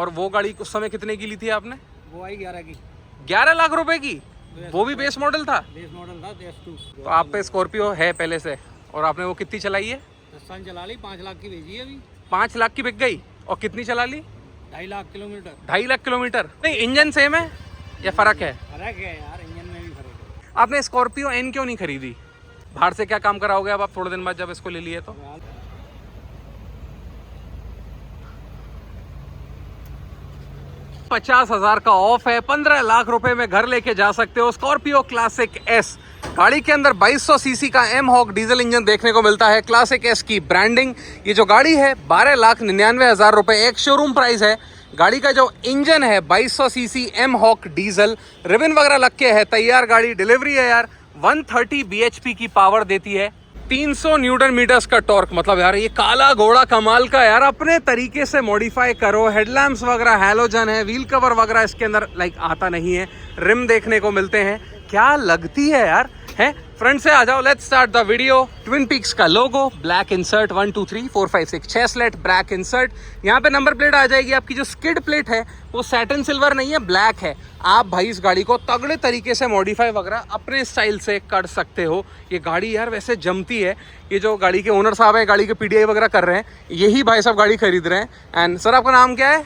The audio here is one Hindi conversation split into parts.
और वो गाड़ी उस समय कितने की ली थी आपने? वो आई 11 की। 11 लाख रुपए की? वो भी बेस मॉडल था? बेस मॉडल था S2। तो आप पे स्कॉर्पियो है पहले से, और आपने वो कितनी चलाई है? 10 साल चला ली, 5 लाख की भेजी है अभी। 5 लाख की बिक गई। और कितनी चला ली? 2.5 लाख किलोमीटर। 2.5 लाख किलोमीटर? नहीं, इंजन सेम है या फर्क है? फर्क है यार, इंजन में भी फर्क है। आपने स्कॉर्पियो एन क्यों नहीं खरीदी? बाहर से क्या काम कराओगे अब आप थोड़े दिन बाद जब इसको ले लिए तो? 50,000 का ऑफ है, 15 लाख रुपए में घर लेके जा सकते हो स्कॉर्पियो क्लासिक एस। गाड़ी के अंदर 2200 सीसी का एम हॉक डीजल इंजन देखने को मिलता है, क्लासिक एस की ब्रांडिंग। ये जो गाड़ी है 12,99,000 रुपए एक शोरूम प्राइस है। गाड़ी का जो इंजन है 2200 cc mHawk diesel, ribbon वगैरह लग के है, तैयार गाड़ी डिलीवरी है यार। 130 bhp की पावर देती है, 300 न्यूटन मीटर्स का टॉर्क। मतलब यार ये काला घोड़ा कमाल का यार, अपने तरीके से मॉडिफाई करो। हेडलैम्प्स वगैरह हैलोजन है, व्हील कवर वगैरह इसके अंदर आता नहीं है, रिम देखने को मिलते हैं। क्या लगती है यार, है। फ्रंट से आ जाओ, let's start the video. Twin Peaks का logo, black insert, 1 2 3 4 5 6 6 slate black insert. यहाँ पे नंबर प्लेट आ जाएगी आपकी। जो स्किड प्लेट है वो सैटिन सिल्वर नहीं है, ब्लैक है। आप भाई इस गाड़ी को तगड़े तरीके से मॉडिफाई वगैरह अपने स्टाइल से कर सकते हो। ये गाड़ी यार वैसे जमती है। ये जो गाड़ी के ओनर साहब हैं, गाड़ी के पीडीआई वगैरह कर रहे हैं, यही भाई साहब गाड़ी खरीद रहे हैं। एंड सर आपका नाम क्या है?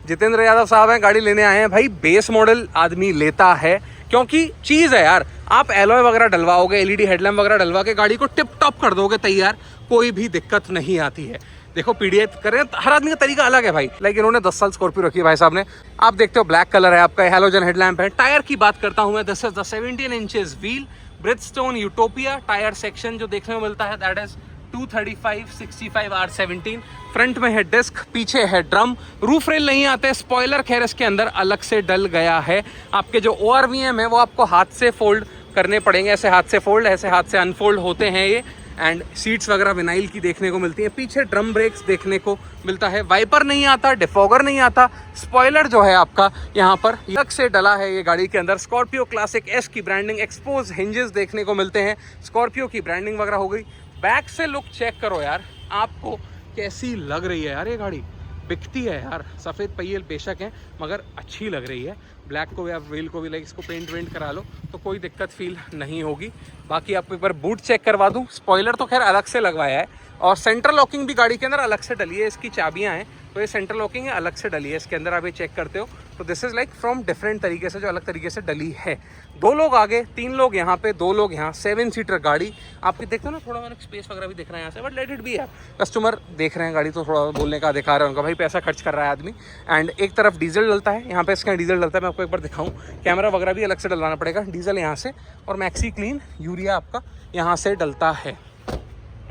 जितेंद्र यादव साहब हैं, गाड़ी लेने आए हैं। भाई बेस मॉडल आदमी लेता है क्योंकि चीज़ है यार। आप एलॉय वगैरह डलवाओगे, एलईडी हेडलैम्प वगैरह डलवा के गाड़ी को टिप टॉप कर दोगे तैयार, कोई भी दिक्कत नहीं आती है। देखो पीडीआई कर रहे हैं, हर आदमी का तरीका अलग है भाई। लाइक इन्होंने 10 साल स्कॉर्पियो रखी है भाई साहब ने। आप देखते हो ब्लैक कलर है आपका, हेलोजन हेडलैम्प है। टायर की बात करता हूँ मैं, this is the 17 inches wheel Bridgestone utopia tyre section जो देखने को मिलता है, दैट इज 235/65 R17। फ्रंट में है डिस्क, पीछे है ड्रम। रूफ रेल नहीं आते, स्पॉइलर खैर इसके अंदर अलग से डल गया है। आपके जो ORVM है वो आपको हाथ से फोल्ड करने पड़ेंगे, ऐसे हाथ से फोल्ड, ऐसे हाथ से अनफोल्ड होते हैं ये। एंड सीट्स वगैरह विनाइल की देखने को मिलती है। पीछे ड्रम ब्रेक्स देखने को मिलता है। वाइपर नहीं आता, डिफॉगर नहीं आता। स्पॉइलर जो है आपका यहाँ पर अलग से डला है ये गाड़ी के अंदर। स्कॉर्पियो क्लासिक एस की ब्रांडिंग, एक्सपोज हिंजेस देखने को मिलते हैं। स्कॉर्पियो की ब्रांडिंग वगैरह हो गई। बैक से लुक चेक करो यार, आपको कैसी लग रही है यार ये गाड़ी। बिकती है यार, सफ़ेद पहिए बेशक हैं मगर अच्छी लग रही है। ब्लैक को भी आप व्हील को भी लाइक इसको पेंट वेंट करा लो तो कोई दिक्कत फील नहीं होगी। बाकी आपको एक बार बूट चेक करवा दूं। स्पॉइलर तो खैर अलग से लगवाया है, और सेंटर लॉकिंग भी गाड़ी के अंदर अलग से डली है। इसकी चाबियां हैं तो ये सेंटर लॉकिंग है, अलग से डली है इसके अंदर। आप ये चेक करते हो तो this is like from different तरीके से, जो अलग तरीके से डली है। 2 लोग आगे, 3 लोग यहाँ पे, 2 लोग यहाँ। 7 सीटर गाड़ी आपकी देखते हो ना, थोड़ा मैंने स्पेस वगैरह भी दिख रहा है यहाँ से, बट लेट इट बी है। कस्टमर देख रहे हैं गाड़ी तो थोड़ा बोलने का अधिकार है उनका, भाई पैसा खर्च कर रहा है आदमी। एंड एक तरफ डीजल डलता है, यहाँ पे इसका डीजल डलता है। मैं आपको एक बार दिखाऊँ, कैमरा वगैरह भी अलग से डलवाना पड़ेगा। डीजल यहाँ से, और मैक्सी क्लीन यूरिया आपका यहाँ से डलता है।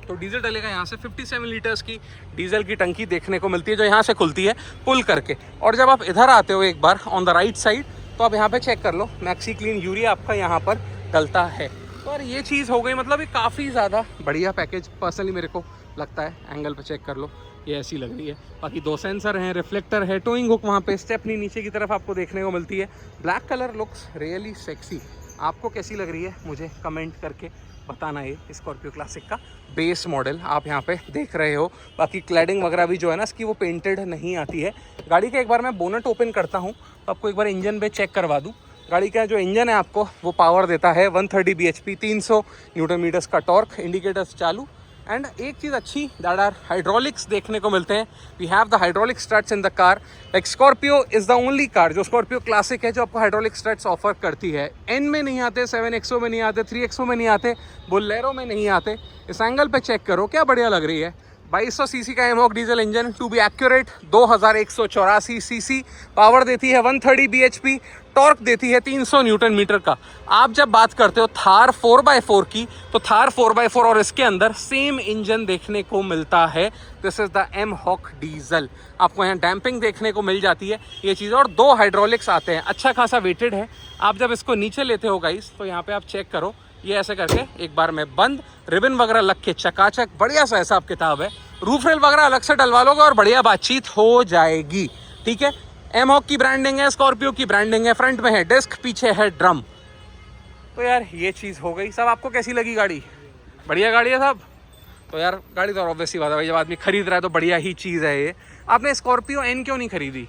तो डीजल डलेगा यहाँ से। 57 लीटर्स की डीजल की टंकी देखने को मिलती है, जो यहाँ से खुलती है पुल करके। और जब आप इधर आते हो एक बार ऑन द राइट साइड, तो आप यहाँ पे चेक कर लो, मैक्सी क्लीन यूरिया आपका यहाँ पर डलता है। तो यार ये चीज़ हो गई, मतलब ये काफ़ी ज़्यादा बढ़िया पैकेज पर्सनली मेरे को लगता है। एंगल पे चेक कर लो, ये ऐसी लग रही है। बाकी 2 सेंसर हैं, रिफ्लेक्टर है, टोइंग हुक वहाँ पे, स्टेपनी नीचे की तरफ आपको देखने को मिलती है। Black colour looks really sexy. आपको कैसी लग रही है मुझे कमेंट करके बताना। ये स्कॉर्पियो क्लासिक का बेस मॉडल आप यहाँ पे देख रहे हो। बाकी क्लैडिंग वगैरह भी जो है ना इसकी, वो पेंटेड नहीं आती है गाड़ी के। एक बार मैं बोनट ओपन करता हूँ तो आपको एक बार इंजन पे चेक करवा दूँ। गाड़ी का जो इंजन है आपको वो पावर देता है 130 bhp, 300 न्यूटन मीटर्स का टॉर्क, इंडिकेटर्स चालू। एंड एक चीज़ अच्छी, दैट आर हाइड्रोलिक्स देखने को मिलते हैं। We have the hydraulic struts in the car. Like Scorpio is the only car, जो स्कॉर्पियो क्लासिक है, जो आपको हाइड्रोलिक स्ट्रट्स ऑफर करती है। एन में नहीं आते, 7XO में नहीं आते, 3XO में नहीं आते, बोलेरो में नहीं आते। इस एंगल पे चेक करो, क्या बढ़िया लग रही है। 2200 सीसी का mHawk diesel engine, to be accurate 2184 CC. Power देती है 130 bhp, टॉर्क देती है 300 न्यूटन मीटर का। आप जब बात करते हो थार 4x4 की, तो थार 4x4 और इसके अंदर सेम इंजन देखने को मिलता है। This is the mHawk diesel. आपको यहाँ डैम्पिंग देखने को मिल जाती है ये चीज़, और 2 हाइड्रोलिक्स आते हैं। अच्छा खासा वेटेड है। आप जब इसको नीचे लेते हो गाइस, तो यहाँ पे आप चेक करो, ये ऐसे करके एक बार में बंद, रिबन वगैरह लग के चकाचक, बढ़िया सा हिसाब किताब है। रूफ रेल वगैरह अलग से डलवा लोगे और बढ़िया बातचीत हो जाएगी। ठीक है, एमहॉक की ब्रांडिंग है, स्कॉर्पियो की ब्रांडिंग है। फ्रंट में है डिस्क, पीछे है ड्रम। तो यार ये चीज़ हो गई। सब आपको कैसी लगी गाड़ी? बढ़िया गाड़ी है साहब। तो यार गाड़ी तो ऑब्वियसली बात है भाई, जब आदमी खरीद रहा है तो बढ़िया ही चीज़ है ये। आपने स्कॉर्पियो एन क्यों नहीं खरीदी?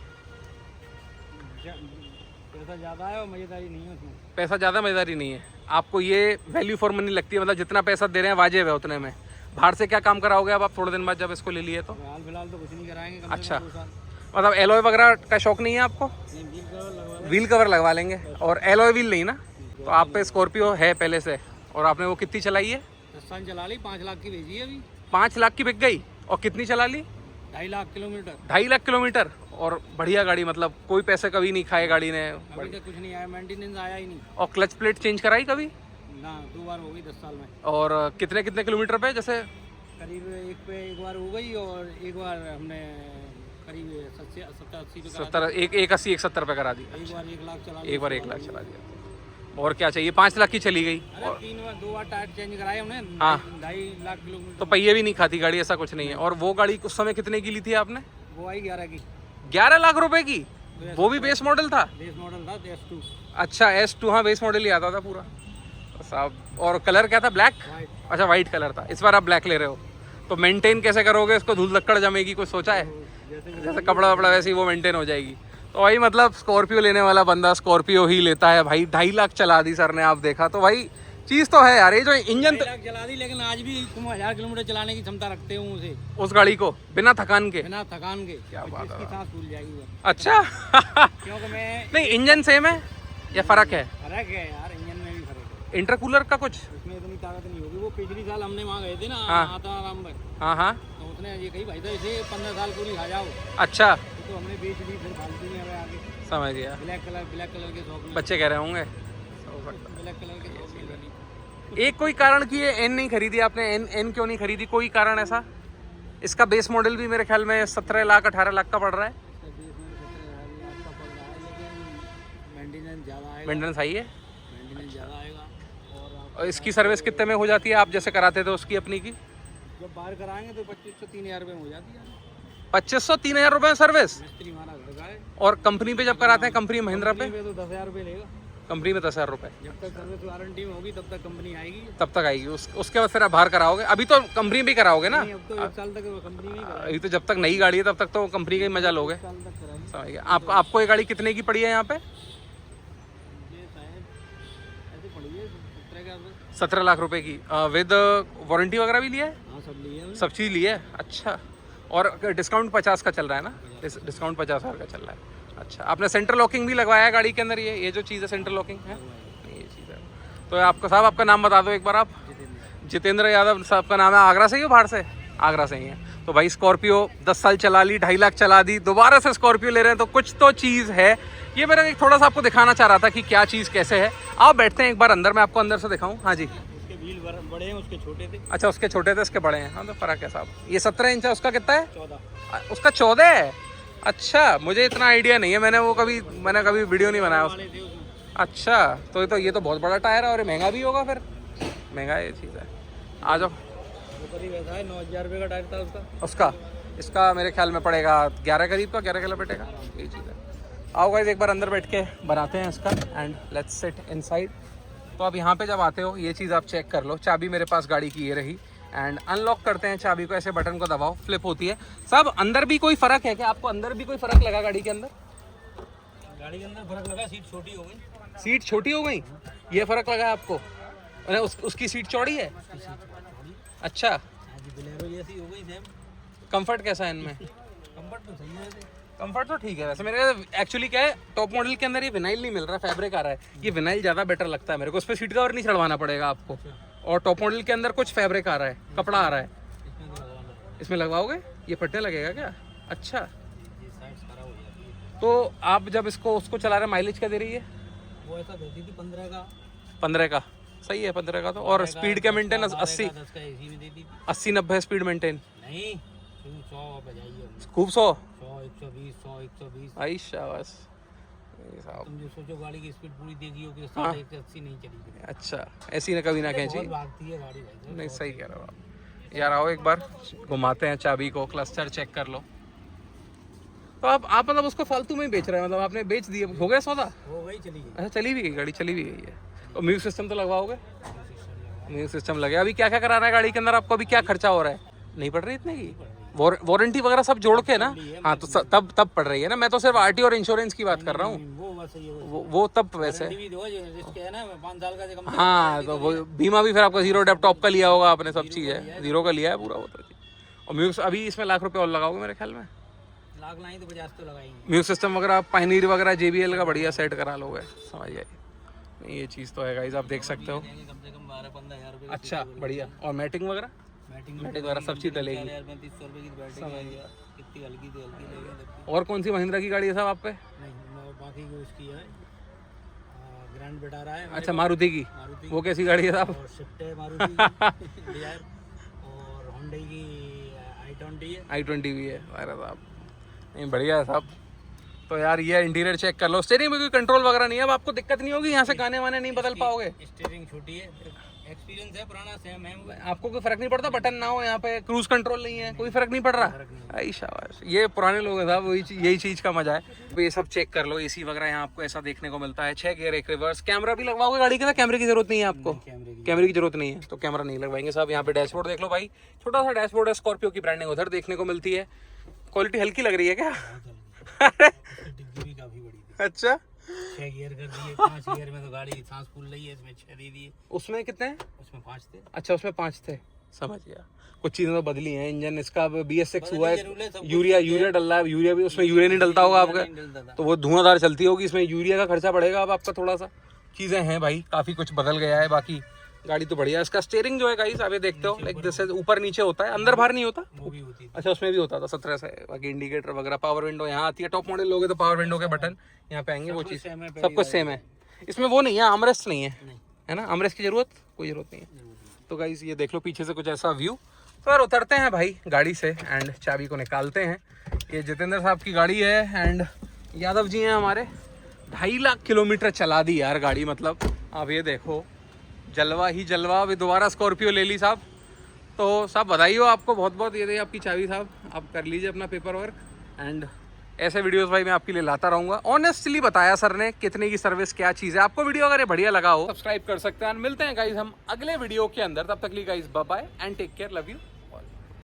पैसा ज़्यादा है और मज़ेदारी नहीं है उसमें। पैसा ज़्यादा मज़ेदारी नहीं है आपको, ये वैल्यू फॉर मनी लगती है, मतलब जितना पैसा दे रहे हैं वाजिब है उतने में। बाहर से क्या काम कराओगे अब आप थोड़े दिन बाद जब इसको ले लिए तो? हाल फिलहाल तो कुछ नहीं कराएंगे, कम से अच्छा, कम 2 साल। मतलब एलॉय वगैरह का शौक नहीं है आपको? नहीं, व्हील कवर लगवा व्हील कवर लगवा लेंगे और एलॉय व्हील नहीं ना? तो आप पे स्कॉर्पियो है पहले से, और आपने वो कितनी चलाई है? 10 साल चला ली, 5 लाख की भेजी है अभी। 5 लाख की बिक गई, और कितनी चला ली? 2.5 लाख किलोमीटर। 2.5 लाख किलोमीटर, और बढ़िया गाड़ी, मतलब कोई पैसे कभी नहीं खाए गाड़ी ने। अभी तक कुछ नहीं आया, मेंटेनेंस आया ही नहीं। और क्लच प्लेट चेंज कराई कभी? ना, 2 बार हो गई 10 साल में। और कितने कितने किलोमीटर पे? जैसे करीब एक बार हो गई, और एक बार हमने करीब 70-80 पे करा 70, एक 80 170 पे करा दिया। दी। एक बार 1 लाख चला एक बार 1 लाख चला दिया, और क्या चाहिए? 5 लाख की चली गई। अरे 2 बार टायर चेंज कराए हमने। हाँ। 2.5 लाख किलोमीटर। तो पहिए भी नहीं खाती गाड़ी, ऐसा कुछ नहीं है। और वो गाड़ी उस समय कितने की ली थी आपने? वो आई 11 की। 11 लाख रुपए की? वो भी बेस मॉडल था? बेस मॉडल था S2। अच्छा, S2, हाँ बेस मॉडल ही आता था पूरा साहब। और कलर क्या था? ब्लैक? वाइट। अच्छा, वाइट कलर था। इस बार आप ब्लैक ले रहे हो, तो मेंटेन कैसे करोगे इसको? धूल लक्कड़ जमेगी, कुछ सोचा है? जैसे कपड़ा वपड़ा वैसे ही वो मेंटेन हो जाएगी। तो भाई मतलब स्कॉर्पियो लेने वाला बंदा स्कॉर्पियो ही लेता है भाई। 2.5 लाख चला दी सर ने, आप देखा तो भाई चीज़ तो है यार। ये जो इंजन 2.5 लाख चला दी, लेकिन आज भी तुम 1000 किलोमीटर चलाने की क्षमता रखते हो उसे, उस गाड़ी को बिना थकान के। बिना थकान के। क्या बात है। इसकी सांस फूल जाएगी वो। अच्छा क्योंकि मैं नहीं, इंजन सेम है या फर्क है? फर्क है यार, इंजन में भी फर्क है। इंटरकूलर का कुछ? उसमें इतनी ताकत नहीं होगी। वो पिछली साल हमने वहाँ गए थे ना, हाँ। आत्माराम में, हाँ हाँ। तो उसने ये कही भाई साहब इसे 15 साल पूरी खा जाओ। अच्छा, तो हमने बेच दी, फिर फालतू में हमें आगे समझ गया। ब्लैक कलर के शौक में। बच्चे कह रहे होंगे। ब्लैक कलर के शौक में ले ली। एक कोई कारण कि ये एन नहीं खरीदी आपने? एन क्यों नहीं खरीदी? कोई कारण ऐसा? इसका बेस मॉडल भी मेरे ख्याल में 17 लाख 18 लाख का पड़ रहा है। इसका बेस में 17,000 लाख का पड़ रहा है, लेकिन मेंटेनेंस ज़्यादा आएगा। मेंटेनेंस हाई है, मेंटेनेंस ज़्यादा आएगा। और और इसकी सर्विस कितने में हो जाती है? आप जैसे कराते थे उसकी अपनी की? जब बाहर कराएंगे तो 2500-3000 रुपये में हो जाती है। 2500-3000 रुपये में सर्विस? मिस्त्री हमारा घर का है। और कंपनी पे जब कराते हैं, कंपनी महिंद्रा पे? कंपनी में तो 10,000 रुपये लेगा। कंपनी में 10,000 रुपये। जब तक सर्विस वारंटी में होगी तब तक कंपनी आएगी। तब तक आएगी, उसके बाद फिर आप बाहर कराओगे? अभी तो कंपनी भी कराओगे ना? नहीं, अब तो 1 साल तक कंपनी में ही कराएगी। अभी तो जब तक नई गाड़ी है तब तक तो कंपनी का ही मजा लोगे। 1 साल तक कराएगी। समझ गया। आपको ये गाड़ी कितने की पड़ी है यहाँ पे? ये शायद ऐसे पड़ी है 17 के आसपास। 17 लाख रुपए की, विद वारंटी वगैरह भी लिया है? हाँ, सब लिए हैं। सब चीज़ ली है। अच्छा, और डिस्काउंट 50 का चल रहा है ना? डिस्काउंट 50,000 का चल रहा है। अच्छा, आपने सेंटर लॉकिंग भी लगवाया है गाड़ी के अंदर? ये जो चीज़ है सेंटर लॉकिंग है, ये चीज़ है। तो आपका साहब, आपका नाम बता दो एक बार आप। जितेंद्र यादव साहब का नाम है। आगरा से ही हो बाहर से? आगरा से ही है। तो भाई स्कॉर्पियो 10 साल चला ली, 2.5 लाख चला दी, दोबारा से स्कॉर्पियो ले रहे हैं, तो कुछ तो चीज़ है। ये मेरा एक थोड़ा सा आपको दिखाना चाह रहा था कि क्या चीज़ कैसे है। आप बैठते हैं एक बार अंदर, मैं आपको अंदर से दिखाऊँ। हाँ जी। उसके व्हील बड़े हैं, उसके छोटे थे। अच्छा, उसके छोटे थे, इसके बड़े हैं। हाँ, तो फ़र्क है साहब। ये 17 इंच है, उसका कितना है? 14 उसका 14 है। अच्छा, मुझे इतना आइडिया नहीं है, मैंने कभी वीडियो नहीं बनाया वाले थे उसमें। अच्छा, तो ये तो बहुत बड़ा टायर है, और ये महंगा भी होगा फिर। महंगा ये चीज़ है। आ जाओ। वो करीब ऐसा है 9,000 रुपये का टायर था उसका। इसका मेरे ख्याल में पड़ेगा 11 करीब का, 11 किलो बैठेगा। यही चीज़ है। आओ गाइस, एक बार अंदर बैठ के बनाते हैं इसका, एंड लेट्स सिट इनसाइड। तो अब यहाँ पे जब आते हो, ये चीज़ आप चेक कर लो। चाबी मेरे पास गाड़ी की ये रही, एंड अनलॉक करते हैं चाबी को, ऐसे बटन को दबाओ, फ्लिप होती है। साहब, अंदर भी कोई फ़र्क है क्या? आपको अंदर भी कोई फ़र्क लगा गाड़ी के अंदर? गाड़ी के अंदर फर्क लगा, सीट छोटी हो गई। सीट छोटी हो गई, ये फ़र्क लगा आपको? अरे उसकी सीट चौड़ी है? अच्छा, बोलेरो जैसी हो गई सेम। कंफर्ट कैसा है इनमें? कंफर्ट तो सही है वैसे। कंफर्ट तो ठीक है वैसे। मेरे एक्चुअली क्या है, टॉप मॉडल के अंदर ये विनाइल नहीं मिल रहा, फैब्रिक आ रहा है। ये विनाइल ज़्यादा बेटर लगता है मेरे को। उस पर सीट कवर नहीं चढ़वाना पड़ेगा आपको, और टॉप मॉडल के अंदर कुछ फैब्रिक आ रहा है, कपड़ा आ रहा है। इसमें लगवाओगे? ये फटने लगेगा क्या? अच्छा, तो आप जब उसको चला रहे, माइलेज क्या दे रही है? वो ऐसा देती थी 15 का। 15 का सही है, 15 का तो। और स्पीड क्या मेंटेन? 80 10 का एसी में देती थी। 80-90 स्पीड मेंटेन? नहीं, 100 पे जाइए। खूब 100 100, 120। आई शाबाश साहब। तुम जो सोचो गाड़ी की स्पीड पूरी देखी होगी, 60-80 नहीं चली। अच्छा, ऐसी ना कभी ना खींची। बहुत भागती है गाड़ी भाई। नहीं, सही कह रहे हो आप। यार आओ एक बार घुमाते हैं चाबी को, क्लस्टर चेक कर लो। तो आप मतलब उसको फालतू में ही बेच रहे हैं? मतलब आपने बेच दिए, हो गया सौदा? हो गई, चली गई। अच्छा, चली भी गई गाड़ी, चली भी गई है। और म्यूजिक सिस्टम तो लगवाओगे? म्यूजिक सिस्टम लगे। अभी क्या क्या कराना है गाड़ी के अंदर आपको? अभी क्या खर्चा हो रहा है? नहीं पड़ रही इतने की? वारंटी वगैरह सब जोड़ के ना? हाँ तो तब पड़ रही है ना, मैं तो सिर्फ आरटी और इंश्योरेंस की बात कर रहा हूँ। वो बस ये वो तब वैसे गारंटी भी दो, जो रिस्क है ना 5 साल का, कम से कम हाँ, तो वो बीमा भी फिर आपका जीरो डेप टॉप का लिया होगा आपने, सब चीज़ है, जीरो का लिया है पूरा वो तो। और म्यूजिक अभी इसमें लाख रुपए और लगाओगे मेरे ख्याल में? लाख नहीं तो 50 तो लगाएंगे। म्यूजिक सिस्टम वगैरह पायनीर वगैरह JBL का बढ़िया सेट करा लोगे, समझ जाइए। नहीं ये चीज़ तो है गाइस, आप देख सकते हो। कम से कम 12-15 हज़ार रुपये। अच्छा बढ़िया। और मैटिंग वगैरह? मैटिंग वगैरह सब चीज़ डलेगी। 3500 रुपये की बैटरी है, कितनी हल्की थी, हल्की लगेगी। और कौन सी महिंद्रा की गाड़ी है साहब आप पे? नहीं बाकी को उसकी है ग्रैंड विटारा है। अच्छा मारुति की, वो कैसी गाड़ी है साहब? और स्विफ्ट है मारुति डिजायर, और होंडा की i20 है। i20 भी है। अरे साहब नहीं बढ़िया है साहब। तो यार ये इंटीरियर चेक कर लो, स्टीयरिंग में कोई कंट्रोल वगैरह नहीं है, अब आपको दिक्कत नहीं होगी, यहाँ से गाने वाने नहीं बदल पाओगे। स्टीयरिंग छोटी है, एक्सपीरियंस है पुराना, सेम है। आपको कोई फर्क नहीं पड़ता बटन ना हो यहाँ पे, क्रूज कंट्रोल नहीं है, कोई फर्क नहीं पड़ रहा? आई शाबाश, ये पुराने लोग हैं साहब, यही चीज का मजा है। तो ये सब चेक कर लो, एसी वगैरह यहाँ आपको ऐसा देखने को मिलता है। 6 गियर, एक रिवर्स, कैमरा भी लगवाओगे गाड़ी के साथ? कैमरे की जरूरत नहीं है आपको? कैमरे की जरूरत नहीं है तो कैमरा नहीं लगवाएंगे साहब। यहाँ पे डैशबोर्ड देख लो भाई, छोटा सा डैशबोर्ड है, स्कॉर्पियो की ब्रांडिंग उधर देखने को मिलती है। क्वालिटी हल्की लग रही है क्या? डिग्गी भी काफी बड़ी थी। अच्छा 6 गियर कर दिए, 5 गियर में तो गाड़ी सांस फूल रही है, इसमें 6 दे दिए। उसमें कितने हैं? उसमें 5 थे। अच्छा उसमें 5 थे, समझ गया। कुछ चीज़ें तो बदली हैं, इंजन इसका BS6 हुआ है, यूरिया डल रहा है, यूरिया भी उसमें यूरिया नहीं डलता होगा आपका, तो वो धुआंधार चलती होगी, इसमें यूरिया का खर्चा बढ़ेगा अब आपका थोड़ा सा। चीज़ें हैं भाई, काफ़ी कुछ बदल गया है। बाकी गाड़ी तो बढ़िया है। इसका स्टीयरिंग जो है गाइस आप ये देखते हो, लाइक दिस ऊपर नीचे होता है, अंदर बाहर नहीं होता। वो भी होती थी। अच्छा उसमें भी होता था 17 से। बाकी इंडिकेटर वगैरह, पावर विंडो यहाँ आती है, टॉप मॉडल लोगे तो पावर विंडो के बटन यहाँ पे आएंगे, वो चीज़ सब कुछ सेम है। इसमें वो नहीं है, आर्मरेस्ट नहीं है ना? आर्मरेस्ट की जरूरत कोई जरूरत नहीं है। तो गाइस ये देख लो पीछे से कुछ ऐसा व्यू। तो यार उतरते हैं भाई गाड़ी से एंड चाबी को निकालते हैं। ये जितेंद्र साहब की गाड़ी है एंड यादव जी हैं हमारे। 2.5 लाख किलोमीटर चला दी यार गाड़ी, मतलब आप ये देखो, जलवा ही जलवा। अभी दोबारा स्कॉर्पियो ले ली साहब। तो साहब बधाई हो आपको बहुत बहुत। ये देखिए आपकी चाबी साहब, आप कर लीजिए अपना पेपर वर्क एंड ऐसे वीडियोस भाई मैं आपके लिए लाता रहूँगा। ऑनेस्टली बताया सर ने कितने की सर्विस, क्या चीज़ है। आपको वीडियो अगर ये बढ़िया लगा हो सब्सक्राइब कर सकते हैं। मिलते हैं गाइज हम अगले वीडियो के अंदर, तब तक लिए guys bye bye and take care, love you.